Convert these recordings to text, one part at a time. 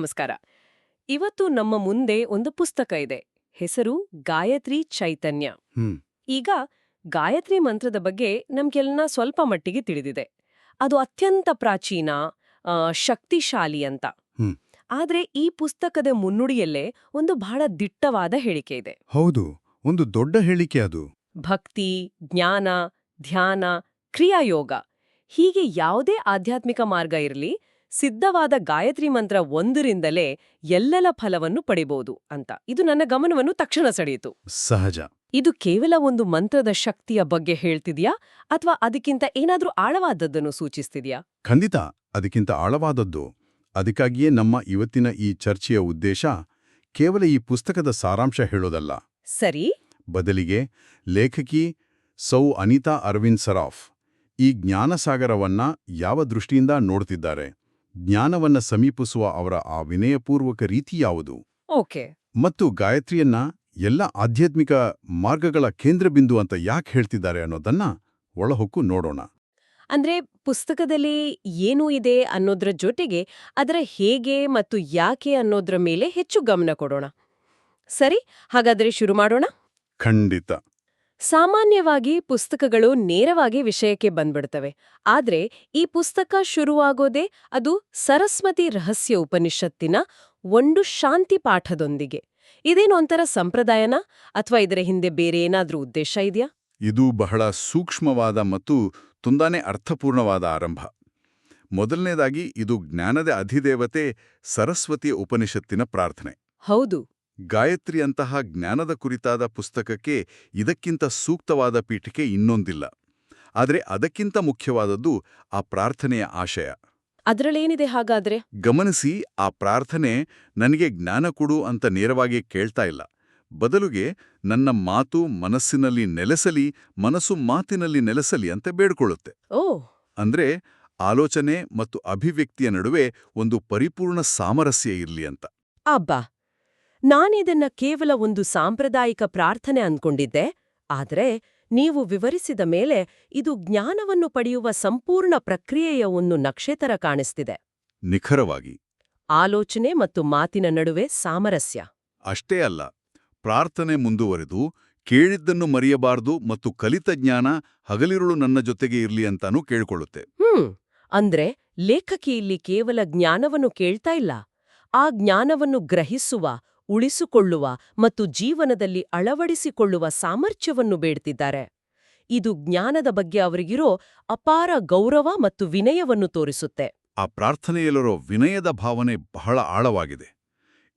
ನಮಸ್ಕಾರ. ಇವತ್ತು ನಮ್ಮ ಮುಂದೆ ಒಂದು ಪುಸ್ತಕ ಇದೆ. ಹೆಸರು ಗಾಯತ್ರಿ ಚೈತನ್ಯ. ಹ್ಮ್ ಈಗ ಗಾಯತ್ರಿ ಮಂತ್ರದ ಬಗ್ಗೆ ನಮ್ಗೆಲ್ಲ ಸ್ವಲ್ಪ ಮಟ್ಟಿಗೆ ತಿಳಿದಿದೆ. ಅದು ಅತ್ಯಂತ ಪ್ರಾಚೀನ, ಶಕ್ತಿಶಾಲಿ ಅಂತ. ಹ್ಮ್ ಆದ್ರೆ ಈ ಪುಸ್ತಕದ ಮುನ್ನುಡಿಯಲ್ಲೇ ಒಂದು ಬಹಳ ದಿಟ್ಟವಾದ ಹೇಳಿಕೆ ಇದೆ. ಹೌದು, ಒಂದು ದೊಡ್ಡ ಹೇಳಿಕೆ ಅದು. ಭಕ್ತಿ, ಜ್ಞಾನ, ಧ್ಯಾನ, ಕ್ರಿಯಾಯೋಗ ಹೀಗೆ ಯಾವುದೇ ಆಧ್ಯಾತ್ಮಿಕ ಮಾರ್ಗ ಇರಲಿ, ಸಿದ್ಧವಾದ ಗಾಯತ್ರಿ ಮಂತ್ರ ಒಂದರಿಂದಲೇ ಎಲ್ಲೆಲ್ಲ ಫಲವನ್ನು ಪಡಿಬಹುದು ಅಂತ. ಇದು ನನ್ನ ಗಮನವನ್ನು ತಕ್ಷಣ ಸೆಳೆಯಿತು. ಸಹಜ. ಇದು ಕೇವಲ ಒಂದು ಮಂತ್ರದ ಶಕ್ತಿಯ ಬಗ್ಗೆ ಹೇಳ್ತಿದ್ಯಾ ಅಥವಾ ಅದಕ್ಕಿಂತ ಏನಾದ್ರೂ ಆಳವಾದದ್ದನ್ನು ಸೂಚಿಸ್ತಿದ್ಯಾ? ಖಂಡಿತ ಅದಕ್ಕಿಂತ ಆಳವಾದದ್ದು. ಅದಕ್ಕಾಗಿಯೇ ನಮ್ಮ ಇವತ್ತಿನ ಈ ಚರ್ಚೆಯ ಉದ್ದೇಶ ಕೇವಲ ಈ ಪುಸ್ತಕದ ಸಾರಾಂಶ ಹೇಳೋದಲ್ಲ. ಸರಿ. ಬದಲಿಗೆ ಲೇಖಕಿ ಸೌ ಅನಿತಾ ಅರವಿಂದ್ ಸರಾಫ್ ಈ ಜ್ಞಾನಸಾಗರವನ್ನ ಯಾವ ದೃಷ್ಟಿಯಿಂದ ನೋಡ್ತಿದ್ದಾರೆ, ಜ್ಞಾನವನ್ನ ಸಮೀಪಿಸುವ ಅವರ ಆ ವಿನಯಪೂರ್ವಕ ರೀತಿ ಯಾವುದು, ಓಕೆ. ಮತ್ತು ಗಾಯತ್ರಿಯನ್ನ ಎಲ್ಲ ಆಧ್ಯಾತ್ಮಿಕ ಮಾರ್ಗಗಳ ಕೇಂದ್ರಬಿಂದು ಅಂತ ಯಾಕೆ ಹೇಳ್ತಿದ್ದಾರೆ ಅನ್ನೋದನ್ನ ಒಳಹೊಕ್ಕು ನೋಡೋಣ. ಅಂದ್ರೆ ಪುಸ್ತಕದಲ್ಲಿ ಏನೂ ಇದೆ ಅನ್ನೋದ್ರ ಜೊತೆಗೆ ಅದರ ಹೇಗೆ ಮತ್ತು ಯಾಕೆ ಅನ್ನೋದ್ರ ಮೇಲೆ ಹೆಚ್ಚು ಗಮನ ಕೊಡೋಣ. ಸರಿ, ಹಾಗಾದ್ರೆ ಶುರು ಮಾಡೋಣ. ಖಂಡಿತ. ಸಾಮಾನ್ಯವಾಗಿ ಪುಸ್ತಕಗಳು ನೇರವಾಗಿ ವಿಷಯಕ್ಕೆ ಬಂದ್ಬಿಡ್ತವೆ. ಆದ್ರೆ ಈ ಪುಸ್ತಕ ಶುರುವಾಗೋದೇ ಅದು ಸರಸ್ವತಿ ರಹಸ್ಯ ಉಪನಿಷತ್ತಿನ ಒಂದು ಶಾಂತಿ ಪಾಠದೊಂದಿಗೆ. ಇದೇನು ಒಂಥರ ಸಂಪ್ರದಾಯನ ಅಥವಾ ಇದರ ಹಿಂದೆ ಬೇರೆ ಏನಾದ್ರೂ ಉದ್ದೇಶ ಇದೆಯಾ? ಇದು ಬಹಳ ಸೂಕ್ಷ್ಮವಾದ ಮತ್ತು ತುಂಬಾನೇ ಅರ್ಥಪೂರ್ಣವಾದ ಆರಂಭ. ಮೊದಲನೇದಾಗಿ ಇದು ಜ್ಞಾನದ ಅಧಿದೇವತೆ ಸರಸ್ವತಿಯ ಉಪನಿಷತ್ತಿನ ಪ್ರಾರ್ಥನೆ. ಹೌದು. ಗಾಯತ್ರಿಯಂತಹ ಜ್ಞಾನದ ಕುರಿತಾದ ಪುಸ್ತಕಕ್ಕೆ ಇದಕ್ಕಿಂತ ಸೂಕ್ತವಾದ ಪೀಠಿಕೆ ಇನ್ನೊಂದಿಲ್ಲ. ಆದರೆ ಅದಕ್ಕಿಂತ ಮುಖ್ಯವಾದದ್ದು ಆ ಪ್ರಾರ್ಥನೆಯ ಆಶಯ. ಅದ್ರಲ್ಲೇನಿದೆ ಹಾಗಾದ್ರೆ? ಗಮನಿಸಿ, ಆ ಪ್ರಾರ್ಥನೆ ನನಗೆ ಜ್ಞಾನ ಕೊಡು ಅಂತ ನೇರವಾಗಿ ಕೇಳ್ತಾ ಇಲ್ಲ. ಬದಲುಗೆ ನನ್ನ ಮಾತು ಮನಸ್ಸಿನಲ್ಲಿ ನೆಲೆಸಲಿ, ಮನಸ್ಸು ಮಾತಿನಲ್ಲಿ ನೆಲೆಸಲಿ ಅಂತ ಬೇಡ್ಕೊಳ್ಳುತ್ತೆ. ಓ. ಅಂದ್ರೆ ಆಲೋಚನೆ ಮತ್ತು ಅಭಿವ್ಯಕ್ತಿಯ ನಡುವೆ ಒಂದು ಪರಿಪೂರ್ಣ ಸಾಮರಸ್ಯ ಇರ್ಲಿ ಅಂತ. ಅಬ್ಬಾ, ನಾನಿದನ್ನ ಕೇವಲ ಒಂದು ಸಾಂಪ್ರದಾಯಿಕ ಪ್ರಾರ್ಥನೆ ಅಂದ್ಕೊಂಡಿದ್ದೆ. ಆದ್ರೆ ನೀವು ವಿವರಿಸಿದ ಮೇಲೆ ಇದು ಜ್ಞಾನವನ್ನು ಪಡೆಯುವ ಸಂಪೂರ್ಣ ಪ್ರಕ್ರಿಯೆಯ ಒಂದು ನಕ್ಷೆತರ ಕಾಣಿಸ್ತಿದೆ. ನಿಖರವಾಗಿ. ಆಲೋಚನೆ ಮತ್ತು ಮಾತಿನ ನಡುವೆ ಸಾಮರಸ್ಯ. ಅಷ್ಟೇ ಅಲ್ಲ, ಪ್ರಾರ್ಥನೆ ಮುಂದುವರೆದು ಕೇಳಿದ್ದನ್ನು ಮರೆಯಬಾರದು ಮತ್ತು ಕಲಿತ ಜ್ಞಾನ ಹಗಲಿರುಳು ನನ್ನ ಜೊತೆಗೆ ಇರ್ಲಿ ಅಂತಾನೂ ಕೇಳ್ಕೊಳ್ಳುತ್ತೆ. ಅಂದ್ರೆ ಲೇಖಕಿ ಇಲ್ಲಿ ಕೇವಲ ಜ್ಞಾನವನ್ನು ಕೇಳ್ತಾ ಇಲ್ಲ, ಆ ಜ್ಞಾನವನ್ನು ಗ್ರಹಿಸುವ, ಉಳಿಸಿಕೊಳ್ಳುವ ಮತ್ತು ಜೀವನದಲ್ಲಿ ಅಳವಡಿಸಿಕೊಳ್ಳುವ ಸಾಮರ್ಥ್ಯವನ್ನು ಬೇಡ್ತಿದ್ದಾರೆ. ಇದು ಜ್ಞಾನದ ಬಗ್ಗೆ ಅವರಿಗಿರೋ ಅಪಾರ ಗೌರವ ಮತ್ತು ವಿನಯವನ್ನು ತೋರಿಸುತ್ತೆ. ಆ ಪ್ರಾರ್ಥನೆಯಲ್ಲಿರೋ ವಿನಯದ ಭಾವನೆ ಬಹಳ ಆಳವಾಗಿದೆ.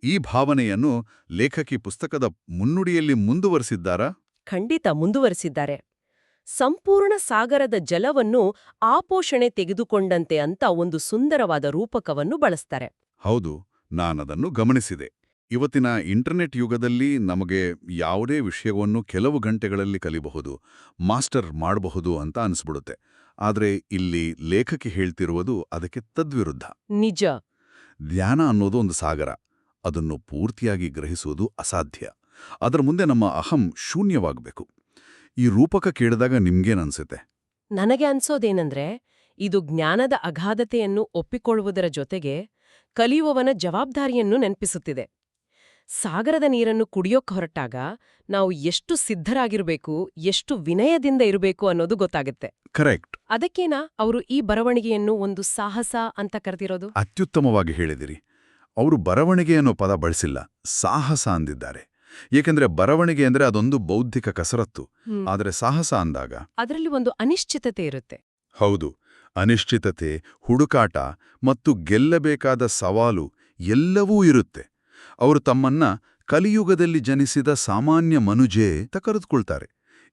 ಈ ಭಾವನೆಯನ್ನು ಲೇಖಕಿ ಪುಸ್ತಕದ ಮುನ್ನುಡಿಯಲ್ಲಿ ಮುಂದುವರೆಸಿದ್ದಾರಾ? ಖಂಡಿತ ಮುಂದುವರೆಸಿದ್ದಾರೆ. ಸಂಪೂರ್ಣ ಸಾಗರದ ಜಲವನ್ನು ಆಪೋಷಣೆ ತೆಗೆದುಕೊಂಡಂತೆ ಅಂತ ಒಂದು ಸುಂದರವಾದ ರೂಪಕವನ್ನು ಬಳಸ್ತಾರೆ. ಹೌದು, ನಾನದನ್ನು ಗಮನಿಸಿದೆ. ಇವತ್ತಿನ ಇಂಟರ್ನೆಟ್ ಯುಗದಲ್ಲಿ ನಮಗೆ ಯಾವುದೇ ವಿಷಯವನ್ನು ಕೆಲವು ಗಂಟೆಗಳಲ್ಲಿ ಕಲಿಬಹುದು, ಮಾಸ್ಟರ್ ಮಾಡಬಹುದು ಅಂತ ಅನಿಸ್ಬಿಡುತ್ತೆ. ಆದರೆ ಇಲ್ಲಿ ಲೇಖಕಿ ಹೇಳ್ತಿರುವುದು ಅದಕ್ಕೆ ತದ್ವಿರುದ್ಧ. ನಿಜ. ಧ್ಯಾನ ಅನ್ನೋದು ಒಂದು ಸಾಗರ. ಅದನ್ನು ಪೂರ್ತಿಯಾಗಿ ಗ್ರಹಿಸುವುದು ಅಸಾಧ್ಯ. ಅದರ ಮುಂದೆ ನಮ್ಮ ಅಹಂ ಶೂನ್ಯವಾಗಬೇಕು. ಈ ರೂಪಕ ಕೇಳಿದಾಗ ನಿಮ್ಗೇನನ್ಸುತ್ತೆ? ನನಗೆ ಅನ್ಸೋದೇನಂದ್ರೆ, ಇದು ಜ್ಞಾನದ ಅಗಾಧತೆಯನ್ನು ಒಪ್ಪಿಕೊಳ್ಳುವುದರ ಜೊತೆಗೆ ಕಲಿಯುವವನ ಜವಾಬ್ದಾರಿಯನ್ನು ನೆನಪಿಸುತ್ತಿದೆ. ಸಾಗರದ ನೀರನ್ನು ಕುಡಿಯೋಕ್ ಹೊರಟಾಗ ನಾವು ಎಷ್ಟು ಸಿದ್ಧರಾಗಿರಬೇಕು, ಎಷ್ಟು ವಿನಯದಿಂದ ಇರಬೇಕು ಅನ್ನೋದು ಗೊತ್ತಾಗುತ್ತೆ. ಕರೆಕ್ಟ್. ಅದಕ್ಕೇನಾ ಅವರು ಈ ಬರವಣಿಗೆಯನ್ನು ಒಂದು ಸಾಹಸ ಅಂತ ಕರೆದಿರೋದು? ಅತ್ಯುತ್ತಮವಾಗಿ ಹೇಳಿದಿರಿ. ಅವರು ಬರವಣಿಗೆ ಅನ್ನೋ ಪದ ಬಳಸಿಲ್ಲ, ಸಾಹಸ ಅಂದಿದ್ದಾರೆ. ಏಕೆಂದ್ರೆ ಬರವಣಿಗೆ ಅಂದ್ರೆ ಅದೊಂದು ಬೌದ್ಧಿಕ ಕಸರತ್ತು. ಆದರೆ ಸಾಹಸ ಅಂದಾಗ ಅದರಲ್ಲಿ ಒಂದು ಅನಿಶ್ಚಿತತೆ ಇರುತ್ತೆ. ಹೌದು, ಅನಿಶ್ಚಿತತೆ, ಹುಡುಕಾಟ ಮತ್ತು ಗೆಲ್ಲಬೇಕಾದ ಸವಾಲು ಎಲ್ಲವೂ ಇರುತ್ತೆ. ಅವರು ತಮ್ಮನ್ನ ಕಲಿಯುಗದಲ್ಲಿ ಜನಿಸಿದ ಸಾಮಾನ್ಯ ಮನುಜೇ ಅಂತ ಕರೆದುಕೊಳ್ತಾರೆ.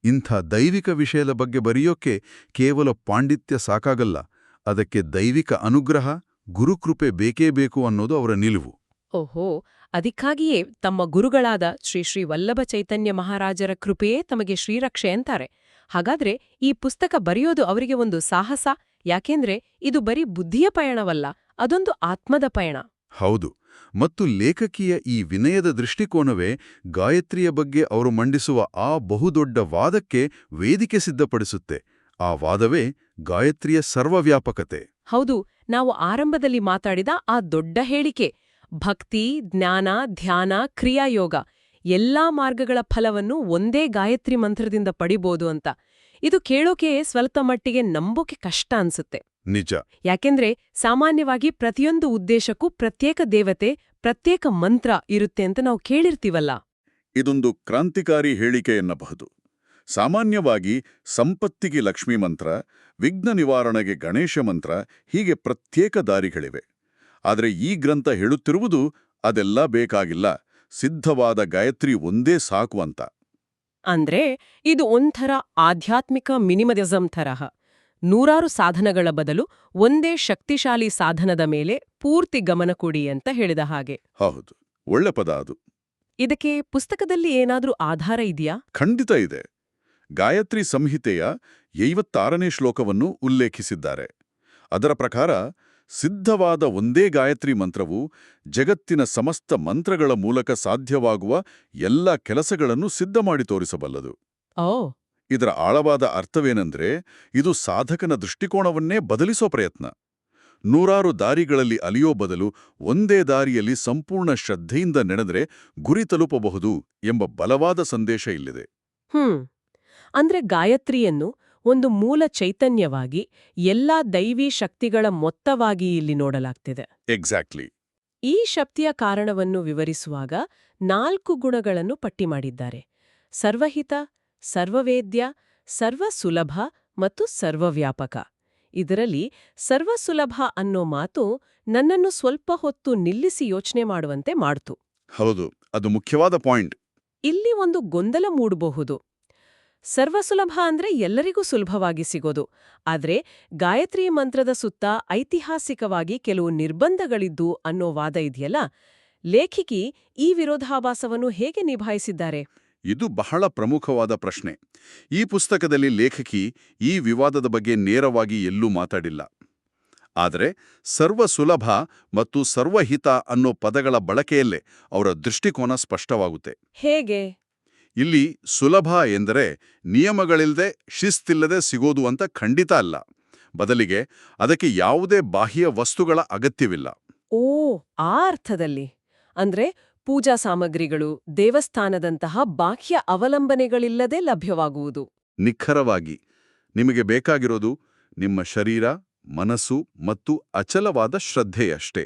ಇಂಥ ದೈವಿಕ ವಿಷಯದ ಬಗ್ಗೆ ಬರೆಯೋಕೆ ಕೇವಲ ಪಾಂಡಿತ್ಯ ಸಾಕಾಗಲ್ಲ, ಅದಕ್ಕೆ ದೈವಿಕ ಅನುಗ್ರಹ, ಗುರುಕೃಪೆ ಬೇಕೇ ಬೇಕು ಅನ್ನೋದು ಅವರ ನಿಲುವು. ಓಹೋ, ಅದಕ್ಕಾಗಿಯೇ ತಮ್ಮ ಗುರುಗಳಾದ ಶ್ರೀ ಶ್ರೀ ವಲ್ಲಭ ಚೈತನ್ಯ ಮಹಾರಾಜರ ಕೃಪೆಯೇ ತಮಗೆ ಶ್ರೀರಕ್ಷೆ ಅಂತಾರೆ. ಹಾಗಾದ್ರೆ ಈ ಪುಸ್ತಕ ಬರೆಯೋದು ಅವರಿಗೆ ಒಂದು ಸಾಹಸ, ಯಾಕೆಂದ್ರೆ ಇದು ಬರೀ ಬುದ್ಧಿಯ ಪಯಣವಲ್ಲ, ಅದೊಂದು ಆತ್ಮದ ಪಯಣ. ಹೌದು, ಮತ್ತು ಲೇಖಕಿಯ ಈ ವಿನಯದ ದೃಷ್ಟಿಕೋನವೇ ಗಾಯತ್ರಿಯ ಬಗ್ಗೆ ಅವರು ಮಂಡಿಸುವ ಆ ಬಹುದೊಡ್ಡ ವಾದಕ್ಕೆ ವೇದಿಕೆ ಸಿದ್ಧಪಡಿಸುತ್ತೆ. ಆ ವಾದವೇ ಗಾಯತ್ರಿಯ ಸರ್ವವ್ಯಾಪಕತೆ. ಹೌದು, ನಾವು ಆರಂಭದಲ್ಲಿ ಮಾತಾಡಿದ ಆ ದೊಡ್ಡ ಹೇಳಿಕೆ, ಭಕ್ತಿ, ಜ್ಞಾನ, ಧ್ಯಾನ, ಕ್ರಿಯಾಯೋಗ ಎಲ್ಲಾ ಮಾರ್ಗಗಳ ಫಲವನ್ನು ಒಂದೇ ಗಾಯತ್ರಿ ಮಂತ್ರದಿಂದ ಪಡಿಬೋದು ಅಂತ. ಇದು ಕೇಳೋಕೆ ಸ್ವಲ್ಪ ಮಟ್ಟಿಗೆ ನಂಬೋಕೆ ಕಷ್ಟ ಅನ್ಸುತ್ತೆ. ನಿಜ. ಯಾಕೆಂದ್ರೆ ಸಾಮಾನ್ಯವಾಗಿ ಪ್ರತಿಯೊಂದು ಉದ್ದೇಶಕ್ಕೂ ಪ್ರತ್ಯೇಕ ದೇವತೆ, ಪ್ರತ್ಯೇಕ ಮಂತ್ರ ಇರುತ್ತೆ ಅಂತ ನಾವು ಕೇಳಿರ್ತೀವಲ್ಲ. ಇದೊಂದು ಕ್ರಾಂತಿಕಾರಿ ಹೇಳಿಕೆ ಎನ್ನಬಹುದು. ಸಾಮಾನ್ಯವಾಗಿ ಸಂಪತ್ತಿಗೆ ಲಕ್ಷ್ಮೀ ಮಂತ್ರ, ವಿಘ್ನ ನಿವಾರಣೆಗೆ ಗಣೇಶ ಮಂತ್ರ, ಹೀಗೆ ಪ್ರತ್ಯೇಕ ದಾರಿಗಳಿವೆ. ಆದರೆ ಈ ಗ್ರಂಥ ಹೇಳುತ್ತಿರುವುದು ಅದೆಲ್ಲ ಬೇಕಾಗಿಲ್ಲ, ಸಿದ್ಧವಾದ ಗಾಯತ್ರಿ ಒಂದೇ ಸಾಕು ಅಂತ. ಅಂದ್ರೆ ಇದು ಒಂಥರ ಆಧ್ಯಾತ್ಮಿಕ ಮಿನಿಮಲಿಸಂ ತರಹ. ನೂರಾರು ಸಾಧನಗಳ ಬದಲು ಒಂದೇ ಶಕ್ತಿಶಾಲಿ ಸಾಧನದ ಮೇಲೆ ಪೂರ್ತಿ ಗಮನ ಕೊಡಿ ಅಂತ ಹೇಳಿದ ಹಾಗೆ. ಹೌದು, ಒಳ್ಳೆ ಪದ ಅದು. ಇದಕ್ಕೆ ಪುಸ್ತಕದಲ್ಲಿ ಏನಾದ್ರೂ ಆಧಾರ ಇದೆಯಾ? ಖಂಡಿತ ಇದೆ. ಗಾಯತ್ರಿ ಸಂಹಿತೆಯ 56ನೇ ಶ್ಲೋಕವನ್ನು ಉಲ್ಲೇಖಿಸಿದ್ದಾರೆ. ಅದರ ಪ್ರಕಾರ ಸಿದ್ಧವಾದ ಒಂದೇ ಗಾಯತ್ರಿ ಮಂತ್ರವು ಜಗತ್ತಿನ ಸಮಸ್ತ ಮಂತ್ರಗಳ ಮೂಲಕ ಸಾಧ್ಯವಾಗುವ ಎಲ್ಲ ಕೆಲಸಗಳನ್ನು ಸಿದ್ಧ ಮಾಡಿ ತೋರಿಸಬಲ್ಲದು. ಓ, ಇದರ ಆಳವಾದ ಅರ್ಥವೇನೆಂದ್ರೆ, ಇದು ಸಾಧಕನ ದೃಷ್ಟಿಕೋನವನ್ನೇ ಬದಲಿಸೋ ಪ್ರಯತ್ನ. ನೂರಾರು ದಾರಿಗಳಲ್ಲಿ ಅಲಿಯೋ ಬದಲು ಒಂದೇ ದಾರಿಯಲ್ಲಿ ಸಂಪೂರ್ಣ ಶ್ರದ್ಧೆಯಿಂದ ನಡೆದರೆ ಗುರಿ ತಲುಪಬಹುದು ಎಂಬ ಬಲವಾದ ಸಂದೇಶ ಇಲ್ಲಿದೆ. ಅಂದ್ರೆ ಗಾಯತ್ರಿಯನ್ನು ಒಂದು ಮೂಲ ಚೈತನ್ಯವಾಗಿ, ಎಲ್ಲಾ ದೈವೀ ಶಕ್ತಿಗಳ ಮೊತ್ತವಾಗಿ ಇಲ್ಲಿ ನೋಡಲಾಗ್ತಿದೆ. ಎಕ್ಸಾಕ್ಟ್ಲಿ. ಈ ಶಕ್ತಿಯ ಕಾರಣವನ್ನು ವಿವರಿಸುವಾಗ 4 ಗುಣಗಳನ್ನು ಪಟ್ಟಿ ಮಾಡಿದ್ದಾರೆ: ಸರ್ವಹಿತ, ಸರ್ವವೇದ್ಯ, ಸರ್ವಸುಲಭ ಮತ್ತು ಸರ್ವವ್ಯಾಪಕ. ಇದರಲ್ಲಿ ಸರ್ವಸುಲಭ ಅನ್ನೋ ಮಾತು ನನ್ನನ್ನು ಸ್ವಲ್ಪ ಹೊತ್ತು ನಿಲ್ಲಿಸಿ ಯೋಚನೆ ಮಾಡುವಂತೆ ಮಾಡ್ತು. ಹೌದು, ಅದು ಮುಖ್ಯವಾದ ಪಾಯಿಂಟ್. ಇಲ್ಲಿ ಒಂದು ಗೊಂದಲ ಮೂಡಬಹುದು. ಸರ್ವಸುಲಭ ಅಂದ್ರೆ ಎಲ್ಲರಿಗೂ ಸುಲಭವಾಗಿ ಸಿಗೋದು. ಆದ್ರೆ ಗಾಯತ್ರಿ ಮಂತ್ರದ ಸುತ್ತ ಐತಿಹಾಸಿಕವಾಗಿ ಕೆಲವು ನಿರ್ಬಂಧಗಳಿದ್ದು ಅನ್ನೋ ವಾದ ಇದೆಯಲ್ಲ, ಲೇಖಕಿ ಈ ವಿರೋಧಾಭಾಸವನ್ನು ಹೇಗೆ ನಿಭಾಯಿಸಿದ್ದಾರೆ? ಇದು ಬಹಳ ಪ್ರಮುಖವಾದ ಪ್ರಶ್ನೆ. ಈ ಪುಸ್ತಕದಲ್ಲಿ ಲೇಖಕಿ ಈ ವಿವಾದದ ಬಗ್ಗೆ ನೇರವಾಗಿ ಎಲ್ಲೂ ಮಾತಾಡಿಲ್ಲ. ಆದರೆ ಸರ್ವಸುಲಭ ಮತ್ತು ಸರ್ವಹಿತ ಅನ್ನೋ ಪದಗಳ ಬಳಕೆಯಲ್ಲೇ ಅವರ ದೃಷ್ಟಿಕೋನ ಸ್ಪಷ್ಟವಾಗುತ್ತೆ. ಹೇಗೆ? ಇಲ್ಲಿ ಸುಲಭ ಎಂದರೆ ನಿಯಮಗಳಿಲ್ಲದೆ, ಶಿಸ್ತಿಲ್ಲದೆ ಸಿಗೋದು ಅಂತ ಖಂಡಿತ ಅಲ್ಲ. ಬದಲಿಗೆ ಅದಕ್ಕೆ ಯಾವುದೇ ಬಾಹ್ಯ ವಸ್ತುಗಳ ಅಗತ್ಯವಿಲ್ಲ. ಓ, ಆ ಅರ್ಥದಲ್ಲಿ. ಅಂದ್ರೆ ಪೂಜಾ ಸಾಮಗ್ರಿಗಳು, ದೇವಸ್ಥಾನದಂತಹ ಬಾಹ್ಯ ಅವಲಂಬನೆಗಳಿಲ್ಲದೆ ಲಭ್ಯವಾಗುವುದು. ನಿಖರವಾಗಿ. ನಿಮಗೆ ಬೇಕಾಗಿರೋದು ನಿಮ್ಮ ಶರೀರ, ಮನಸ್ಸು ಮತ್ತು ಅಚಲವಾದ ಶ್ರದ್ಧೆಯಷ್ಟೇ.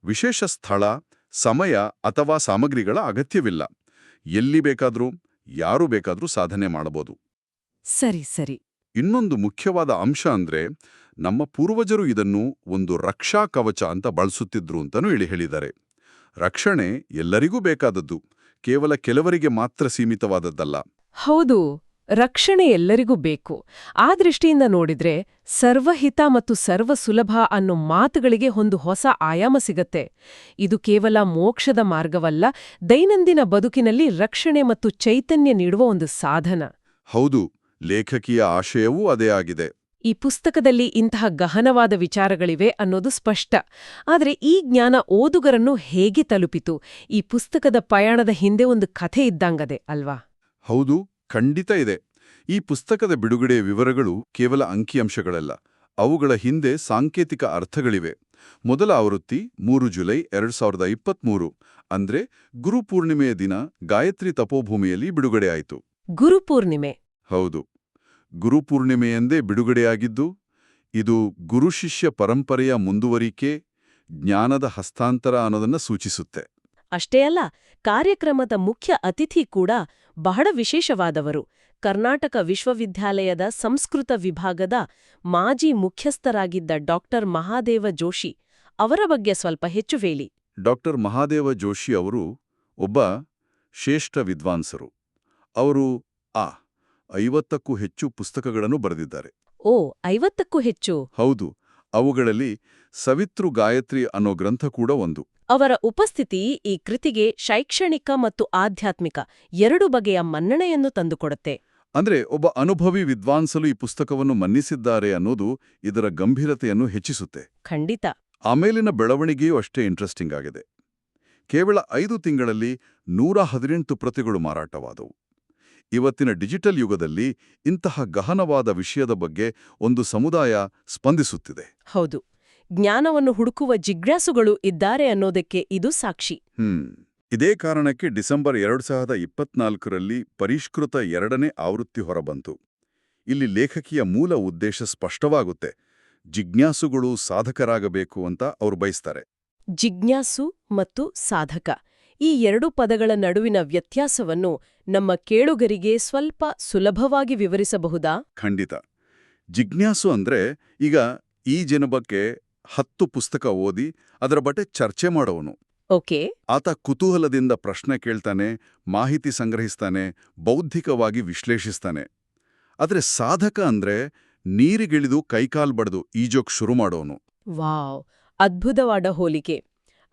ವಿಶೇಷ ಸ್ಥಳ, ಸಮಯ ಅಥವಾ ಸಾಮಗ್ರಿಗಳ ಅಗತ್ಯವಿಲ್ಲ. ಎಲ್ಲಿ ಬೇಕಾದ್ರೂ, ಯಾರು ಬೇಕಾದ್ರೂ ಸಾಧನೆ ಮಾಡಬಹುದು. ಸರಿ ಸರಿ. ಇನ್ನೊಂದು ಮುಖ್ಯವಾದ ಅಂಶ ಅಂದ್ರೆ, ನಮ್ಮ ಪೂರ್ವಜರು ಇದನ್ನು ಒಂದು ರಕ್ಷಾ ಕವಚ ಅಂತ ಬಳಸುತ್ತಿದ್ರು ಅಂತನೂ ಹೇಳಿದ್ದಾರೆ. ರಕ್ಷಣೆ ಎಲ್ಲರಿಗೂ ಬೇಕಾದದ್ದು, ಕೇವಲ ಕೆಲವರಿಗೆ ಮಾತ್ರ ಸೀಮಿತವಾದದ್ದಲ್ಲ. ಹೌದು, ರಕ್ಷಣೆ ಎಲ್ಲರಿಗೂ ಬೇಕು. ಆ ದೃಷ್ಟಿಯಿಂದ ನೋಡಿದ್ರೆ ಸರ್ವಹಿತ ಮತ್ತು ಸರ್ವಸುಲಭ ಅನ್ನೋ ಮಾತುಗಳಿಗೆ ಒಂದು ಹೊಸ ಆಯಾಮ ಸಿಗತ್ತೆ. ಇದು ಕೇವಲ ಮೋಕ್ಷದ ಮಾರ್ಗವಲ್ಲ, ದೈನಂದಿನ ಬದುಕಿನಲ್ಲಿ ರಕ್ಷಣೆ ಮತ್ತು ಚೈತನ್ಯ ನೀಡುವ ಒಂದು ಸಾಧನ. ಹೌದು, ಲೇಖಕಿಯ ಆಶಯವೂ ಅದೇ ಆಗಿದೆ. ಈ ಪುಸ್ತಕದಲ್ಲಿ ಇಂತಹ ಗಹನವಾದ ವಿಚಾರಗಳಿವೆ ಅನ್ನೋದು ಸ್ಪಷ್ಟ. ಆದರೆ ಈ ಜ್ಞಾನ ಓದುಗರನ್ನು ಹೇಗೆ ತಲುಪಿತು? ಈ ಪುಸ್ತಕದ ಪಯಣದ ಹಿಂದೆ ಒಂದು ಕಥೆ ಇದ್ದಂಗದೆ ಅಲ್ವಾ? ಹೌದು, ಖಂಡಿತ ಇದೆ. ಈ ಪುಸ್ತಕದ ಬಿಡುಗಡೆಯ ವಿವರಗಳು ಕೇವಲ ಅಂಕಿಅಂಶಗಳಲ್ಲ, ಅವುಗಳ ಹಿಂದೆ ಸಾಂಕೇತಿಕ ಅರ್ಥಗಳಿವೆ. ಮೊದಲ ಆವೃತ್ತಿ 3 ಜುಲೈ 2023, ಅಂದ್ರೆ ಗುರುಪೂರ್ಣಿಮೆಯ ದಿನ ಗಾಯತ್ರಿ ತಪೋಭೂಮಿಯಲ್ಲಿ ಬಿಡುಗಡೆಯಾಯಿತು. ಗುರುಪೂರ್ಣಿಮೆ. ಹೌದು, ಗುರುಪೂರ್ಣಿಮೆಯಂದೇ ಬಿಡುಗಡೆಯಾಗಿದ್ದು, ಇದು ಗುರುಶಿಷ್ಯ ಪರಂಪರೆಯ ಮುಂದುವರಿಕೆ, ಜ್ಞಾನದ ಹಸ್ತಾಂತರ ಅನ್ನೋದನ್ನ ಸೂಚಿಸುತ್ತೆ. ಅಷ್ಟೇ ಅಲ್ಲ, ಕಾರ್ಯಕ್ರಮದ ಮುಖ್ಯ ಅತಿಥಿ ಕೂಡ ಬಹಳ ವಿಶೇಷವಾದವರು. ಕರ್ನಾಟಕ ವಿಶ್ವವಿದ್ಯಾಲಯದ ಸಂಸ್ಕೃತ ವಿಭಾಗದ ಮಾಜಿ ಮುಖ್ಯಸ್ಥರಾಗಿದ್ದ ಡಾಕ್ಟರ್ ಮಹಾದೇವ ಜೋಶಿ ಅವರ ಬಗ್ಗೆ ಸ್ವಲ್ಪ ಹೆಚ್ಚು ಹೇಳಿ. ಡಾಕ್ಟರ್ ಮಹಾದೇವ ಜೋಶಿ ಅವರು ಒಬ್ಬ ಶ್ರೇಷ್ಠ ವಿದ್ವಾಂಸರು. ಅವರು 50ಕ್ಕೂ ಹೆಚ್ಚು ಪುಸ್ತಕಗಳನ್ನು ಬರೆದಿದ್ದಾರೆ. ಓ, 50ಕ್ಕೂ ಹೆಚ್ಚು? ಹೌದು, ಅವುಗಳಲ್ಲಿ ಸವಿತೃ ಗಾಯತ್ರಿ ಅನ್ನೋ ಗ್ರಂಥ ಕೂಡ ಒಂದು. ಅವರ ಉಪಸ್ಥಿತಿ ಈ ಕೃತಿಗೆ ಶೈಕ್ಷಣಿಕ ಮತ್ತು ಆಧ್ಯಾತ್ಮಿಕ 2 ಬಗೆಯ ಮನ್ನಣೆಯನ್ನು ತಂದುಕೊಡುತ್ತೆ. ಅಂದ್ರೆ ಒಬ್ಬ ಅನುಭವಿ ವಿದ್ವಾಂಸರು ಈ ಪುಸ್ತಕವನ್ನು ಮನ್ನಿಸಿದ್ದಾರೆ ಅನ್ನೋದು ಇದರ ಗಂಭೀರತೆಯನ್ನು ಹೆಚ್ಚಿಸುತ್ತೆ. ಖಂಡಿತ. ಆಮೇಲಿನ ಬೆಳವಣಿಗೆಯೂ ಅಷ್ಟೇ ಇಂಟ್ರೆಸ್ಟಿಂಗ್ ಆಗಿದೆ. ಕೇವಲ 5 ತಿಂಗಳಲ್ಲಿ 118 ಪ್ರತಿಗಳು ಮಾರಾಟವಾದವು. ಇವತ್ತಿನ ಡಿಜಿಟಲ್ ಯುಗದಲ್ಲಿ ಇಂತಹ ಗಹನವಾದ ವಿಷಯದ ಬಗ್ಗೆ ಒಂದು ಸಮುದಾಯ ಸ್ಪಂದಿಸುತ್ತಿದೆ. ಹೌದು, ಜ್ಞಾನವನ್ನು ಹುಡುಕುವ ಜಿಜ್ಞಾಸುಗಳು ಇದ್ದಾರೆ ಅನ್ನೋದಕ್ಕೆ ಇದು ಸಾಕ್ಷಿ. ಇದೇ ಕಾರಣಕ್ಕೆ ಡಿಸೆಂಬರ್ 2024ರಲ್ಲಿ ಪರಿಷ್ಕೃತ 2ನೇ ಆವೃತ್ತಿ ಹೊರಬಂತು. ಇಲ್ಲಿ ಲೇಖಕಿಯ ಮೂಲ ಉದ್ದೇಶ ಸ್ಪಷ್ಟವಾಗುತ್ತೆ. ಜಿಜ್ಞಾಸುಗಳು ಸಾಧಕರಾಗಬೇಕು ಅಂತ ಅವರು ಬಯಸ್ತಾರೆ. ಜಿಜ್ಞಾಸು ಮತ್ತು ಸಾಧಕ ಈ ಎರಡು ಪದಗಳ ನಡುವಿನ ವ್ಯತ್ಯಾಸವನ್ನು ನಮ್ಮ ಕೇಳುಗರಿಗೆ ಸ್ವಲ್ಪ ಸುಲಭವಾಗಿ ವಿವರಿಸಬಹುದಾ? ಖಂಡಿತ. ಜಿಜ್ಞಾಸು ಅಂದ್ರೆ ಈಗ ಈ ಬಗ್ಗೆ 10 ಪುಸ್ತಕ ಓದಿ ಅದರ ಬಗ್ಗೆ ಚರ್ಚೆ ಮಾಡೋನು. ಓಕೆ. ಆತ ಕುತೂಹಲದಿಂದ ಪ್ರಶ್ನೆ ಕೇಳ್ತಾನೆ, ಮಾಹಿತಿ ಸಂಗ್ರಹಿಸ್ತಾನೆ, ಬೌದ್ಧಿಕವಾಗಿ ವಿಶ್ಲೇಷಿಸ್ತಾನೆ. ಆದ್ರೆ ಸಾಧಕ ಅಂದ್ರೆ ನೀರಿಗಿಳಿದು ಕೈಕಾಲ್ ಬಡ್ದು ಈಜೋಕ್ ಶುರು ಮಾಡೋನು. ವಾವ್, ಅದ್ಭುತವಾದ ಹೋಲಿಕೆ.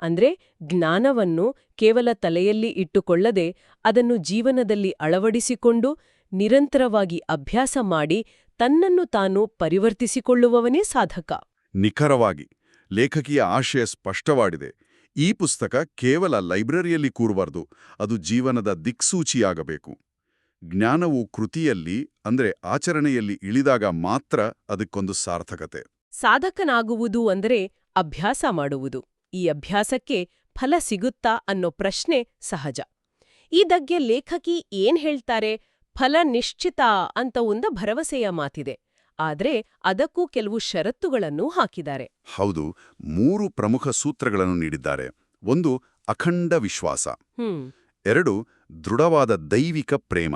ಅಂದ್ರೆ ಜ್ಞಾನವನ್ನು ಕೇವಲ ತಲೆಯಲ್ಲಿ ಇಟ್ಟುಕೊಳ್ಳದೆ ಅದನ್ನು ಜೀವನದಲ್ಲಿ ಅಳವಡಿಸಿಕೊಂಡು ನಿರಂತರವಾಗಿ ಅಭ್ಯಾಸ ಮಾಡಿ ತನ್ನನ್ನು ತಾನು ಪರಿವರ್ತಿಸಿಕೊಳ್ಳುವವನೇ ಸಾಧಕ. ನಿಖರವಾಗಿ ಲೇಖಕಿಯ ಆಶಯ ಸ್ಪಷ್ಟವಾಗಿದೆ. ಈ ಪುಸ್ತಕ ಕೇವಲ ಲೈಬ್ರರಿಯಲ್ಲಿ ಕೂರಬಾರ್ದು, ಅದು ಜೀವನದ ದಿಕ್ಸೂಚಿಯಾಗಬೇಕು. ಜ್ಞಾನವು ಕೃತಿಯಲ್ಲಿ ಅಂದ್ರೆ ಆಚರಣೆಯಲ್ಲಿ ಇಳಿದಾಗ ಮಾತ್ರ ಅದಕ್ಕೊಂದು ಸಾರ್ಥಕತೆ. ಸಾಧಕನಾಗುವುದು ಅಂದರೆ ಅಭ್ಯಾಸ ಮಾಡುವುದು. ಈ ಅಭ್ಯಾಸಕ್ಕೆ ಫಲ ಸಿಗುತ್ತಾ ಅನ್ನೋ ಪ್ರಶ್ನೆ ಸಹಜ. ಈ ಬಗ್ಗೆ ಲೇಖಕಿ ಏನ್ ಹೇಳ್ತಾರೆ? ಫಲ ನಿಶ್ಚಿತ ಅಂತ ಒಂದು ಭರವಸೆಯ ಮಾತಿದೆ. ಆದ್ರೆ ಅದಕ್ಕೂ ಕೆಲವು ಷರತ್ತುಗಳನ್ನು ಹಾಕಿದ್ದಾರೆ. ಹೌದು, 3 ಪ್ರಮುಖ ಸೂತ್ರಗಳನ್ನು ನೀಡಿದ್ದಾರೆ. 1 ಅಖಂಡ ವಿಶ್ವಾಸ, 2 ದೃಢವಾದ ದೈವಿಕ ಪ್ರೇಮ,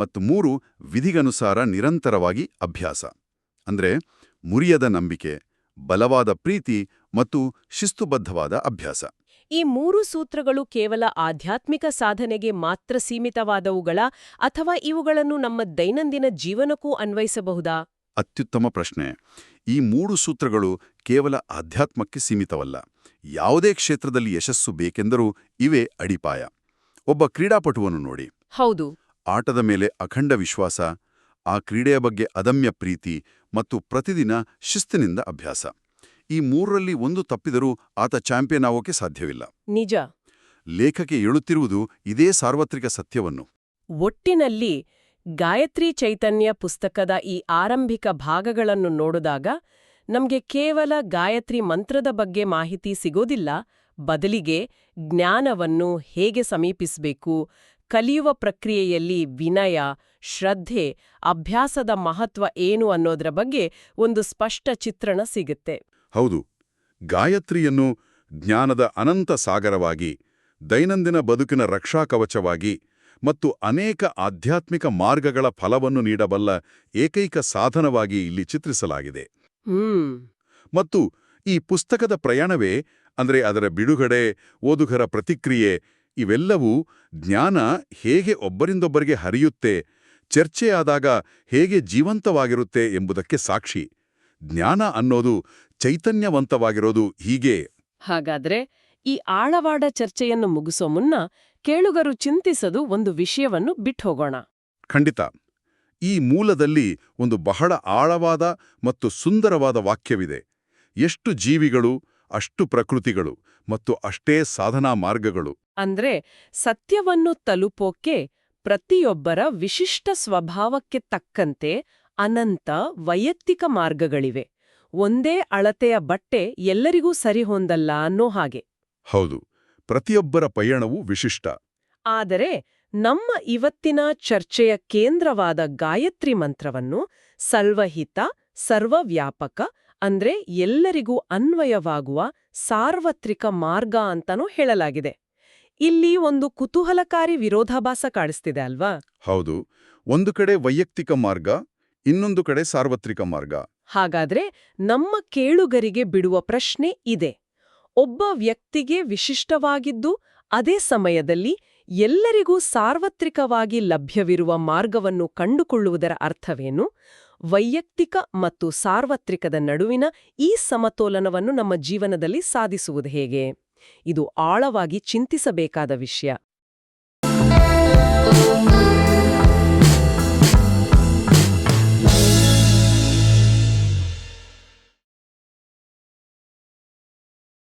ಮತ್ತು 3 ವಿಧಿಗನುಸಾರ ನಿರಂತರವಾಗಿ ಅಭ್ಯಾಸ. ಅಂದ್ರೆ ಮುರಿಯದ ನಂಬಿಕೆ, ಬಲವಾದ ಪ್ರೀತಿ ಮತ್ತು ಶಿಸ್ತುಬದ್ಧವಾದ ಅಭ್ಯಾಸ. ಈ 3 ಸೂತ್ರಗಳು ಕೇವಲ ಆಧ್ಯಾತ್ಮಿಕ ಸಾಧನೆಗೆ ಮಾತ್ರ ಸೀಮಿತವಾದವುಗಳ ಅಥವಾ ಇವುಗಳನ್ನು ನಮ್ಮ ದೈನಂದಿನ ಜೀವನಕ್ಕೂ ಅನ್ವಯಿಸಬಹುದಾ? ಅತ್ಯುತ್ತಮ ಪ್ರಶ್ನೆ. ಈ 3 ಸೂತ್ರಗಳು ಕೇವಲ ಆಧ್ಯಾತ್ಮಕ್ಕೆ ಸೀಮಿತವಲ್ಲ. ಯಾವುದೇ ಕ್ಷೇತ್ರದಲ್ಲಿ ಯಶಸ್ಸು ಬೇಕೆಂದರೂ ಇವೇ ಅಡಿಪಾಯ. ಒಬ್ಬ ಕ್ರೀಡಾಪಟುವನ್ನು ನೋಡಿ. ಹೌದು. ಆಟದ ಮೇಲೆ ಅಖಂಡ ವಿಶ್ವಾಸ, ಆ ಕ್ರೀಡೆಯ ಬಗ್ಗೆ ಅದಮ್ಯ ಪ್ರೀತಿ ಮತ್ತು ಪ್ರತಿದಿನ ಶಿಸ್ತಿನಿಂದ ಅಭ್ಯಾಸ. ಈ 3ರಲ್ಲಿ ಒಂದು ತಪ್ಪಿದರೂ ಆತ ಚಾಂಪಿಯನ್ ಆಗೋಕೆ ಸಾಧ್ಯವಿಲ್ಲ. ನಿಜ. ಲೇಖಕಿ ಹೇಳುತ್ತಿರುವುದು ಇದೇ ಸಾರ್ವತ್ರಿಕ ಸತ್ಯವನ್ನು. ಒಟ್ಟಿನಲ್ಲಿ ಗಾಯತ್ರಿ ಚೈತನ್ಯ ಪುಸ್ತಕದ ಈ ಆರಂಭಿಕ ಭಾಗಗಳನ್ನು ನೋಡಿದಾಗ ನಮ್ಗೆ ಕೇವಲ ಗಾಯತ್ರಿ ಮಂತ್ರದ ಬಗ್ಗೆ ಮಾಹಿತಿ ಸಿಗೋದಿಲ್ಲ, ಬದಲಿಗೆ ಜ್ಞಾನವನ್ನು ಹೇಗೆ ಸಮೀಪಿಸಬೇಕು, ಕಲಿಯುವ ಪ್ರಕ್ರಿಯೆಯಲ್ಲಿ ವಿನಯ, ಶ್ರದ್ಧೆ, ಅಭ್ಯಾಸದ ಮಹತ್ವ ಏನು ಅನ್ನೋದರ ಬಗ್ಗೆ ಒಂದು ಸ್ಪಷ್ಟ ಚಿತ್ರಣ ಸಿಗುತ್ತೆ. ಹೌದು, ಗಾಯತ್ರಿಯನ್ನು ಜ್ಞಾನದ ಅನಂತ ಸಾಗರವಾಗಿ, ದೈನಂದಿನ ಬದುಕಿನ ರಕ್ಷಾಕವಚವಾಗಿ ಮತ್ತು ಅನೇಕ ಆಧ್ಯಾತ್ಮಿಕ ಮಾರ್ಗಗಳ ಫಲವನ್ನು ನೀಡಬಲ್ಲ ಏಕೈಕ ಸಾಧನವಾಗಿ ಇಲ್ಲಿ ಚಿತ್ರಿಸಲಾಗಿದೆ. ಮತ್ತು ಈ ಪುಸ್ತಕದ ಪ್ರಯಾಣವೇ ಅಂದ್ರೆ ಅದರ ಬಿಡುಗಡೆ, ಓದುಗರ ಪ್ರತಿಕ್ರಿಯೆ, ಇವೆಲ್ಲವೂ ಜ್ಞಾನ ಹೇಗೆ ಒಬ್ಬರಿಂದೊಬ್ಬರಿಗೆ ಹರಿಯುತ್ತೆ, ಚರ್ಚೆಯಾದಾಗ ಹೇಗೆ ಜೀವಂತವಾಗಿರುತ್ತೆ ಎಂಬುದಕ್ಕೆ ಸಾಕ್ಷಿ. ಜ್ಞಾನ ಅನ್ನೋದು ಚೈತನ್ಯವಂತವಾಗಿರೋದು ಹೀಗೆ. ಹಾಗಾದ್ರೆ ಈ ಆಳವಾದ ಚರ್ಚೆಯನ್ನು ಮುಗಿಸೋ ಮುನ್ನ ಕೇಳುಗರು ಚಿಂತಿಸದು ಒಂದು ವಿಷಯವನ್ನು ಬಿಟ್ಟೋಗೋಣ. ಖಂಡಿತ. ಈ ಮೂಲದಲ್ಲಿ ಒಂದು ಬಹಳ ಆಳವಾದ ಮತ್ತು ಸುಂದರವಾದ ವಾಕ್ಯವಿದೆ. ಎಷ್ಟು ಜೀವಿಗಳು, ಅಷ್ಟು ಪ್ರಕೃತಿಗಳು ಮತ್ತು ಅಷ್ಟೇ ಸಾಧನಾ ಮಾರ್ಗಗಳು. ಅಂದ್ರೆ ಸತ್ಯವನ್ನು ತಲುಪೋಕೆ ಪ್ರತಿಯೊಬ್ಬರ ವಿಶಿಷ್ಟ ಸ್ವಭಾವಕ್ಕೆ ತಕ್ಕಂತೆ ಅನಂತ ವೈಯಕ್ತಿಕ ಮಾರ್ಗಗಳಿವೆ. ಒಂದೇ ಅಳತೆಯ ಬಟ್ಟೆ ಎಲ್ಲರಿಗೂ ಸರಿಹೊಂದಲ್ಲ ಅನ್ನೋ ಹಾಗೆ. ಹೌದು, ಪ್ರತಿಯೊಬ್ಬರ ಪಯಣವೂ ವಿಶಿಷ್ಟ. ಆದರೆ ನಮ್ಮ ಇವತ್ತಿನ ಚರ್ಚೆಯ ಕೇಂದ್ರವಾದ ಗಾಯತ್ರಿ ಮಂತ್ರವನ್ನು ಸರ್ವಹಿತ, ಸರ್ವವ್ಯಾಪಕ ಅಂದ್ರೆ ಎಲ್ಲರಿಗೂ ಅನ್ವಯವಾಗುವ ಸಾರ್ವತ್ರಿಕ ಮಾರ್ಗ ಅಂತನೂ ಹೇಳಲಾಗಿದೆ. ಇಲ್ಲಿ ಒಂದು ಕುತೂಹಲಕಾರಿ ವಿರೋಧಾಭಾಸ ಕಾಣಿಸ್ತಿದೆ ಅಲ್ವಾ? ಹೌದು, ಒಂದು ಕಡೆ ವೈಯಕ್ತಿಕ ಮಾರ್ಗ, ಇನ್ನೊಂದು ಕಡೆ ಸಾರ್ವತ್ರಿಕ ಮಾರ್ಗ. ಹಾಗಾದ್ರೆ ನಮ್ಮ ಕೇಳುಗರಿಗೆ ಬಿಡುವ ಪ್ರಶ್ನೆ ಇದೆ. ಒಬ್ಬ ವ್ಯಕ್ತಿಗೆ ವಿಶಿಷ್ಟವಾಗಿದ್ದು ಅದೇ ಸಮಯದಲ್ಲಿ ಎಲ್ಲರಿಗೂ ಸಾರ್ವತ್ರಿಕವಾಗಿ ಲಭ್ಯವಿರುವ ಮಾರ್ಗವನ್ನು ಕಂಡುಕೊಳ್ಳುವುದರ ಅರ್ಥವೇನು? ವೈಯಕ್ತಿಕ ಮತ್ತು ಸಾರ್ವತ್ರಿಕದ ನಡುವಿನ ಈ ಸಮತೋಲನವನ್ನು ನಮ್ಮ ಜೀವನದಲ್ಲಿ ಸಾಧಿಸುವುದು ಹೇಗೆ? ಇದು ಆಳವಾಗಿ ಚಿಂತಿಸಬೇಕಾದ ವಿಷಯ.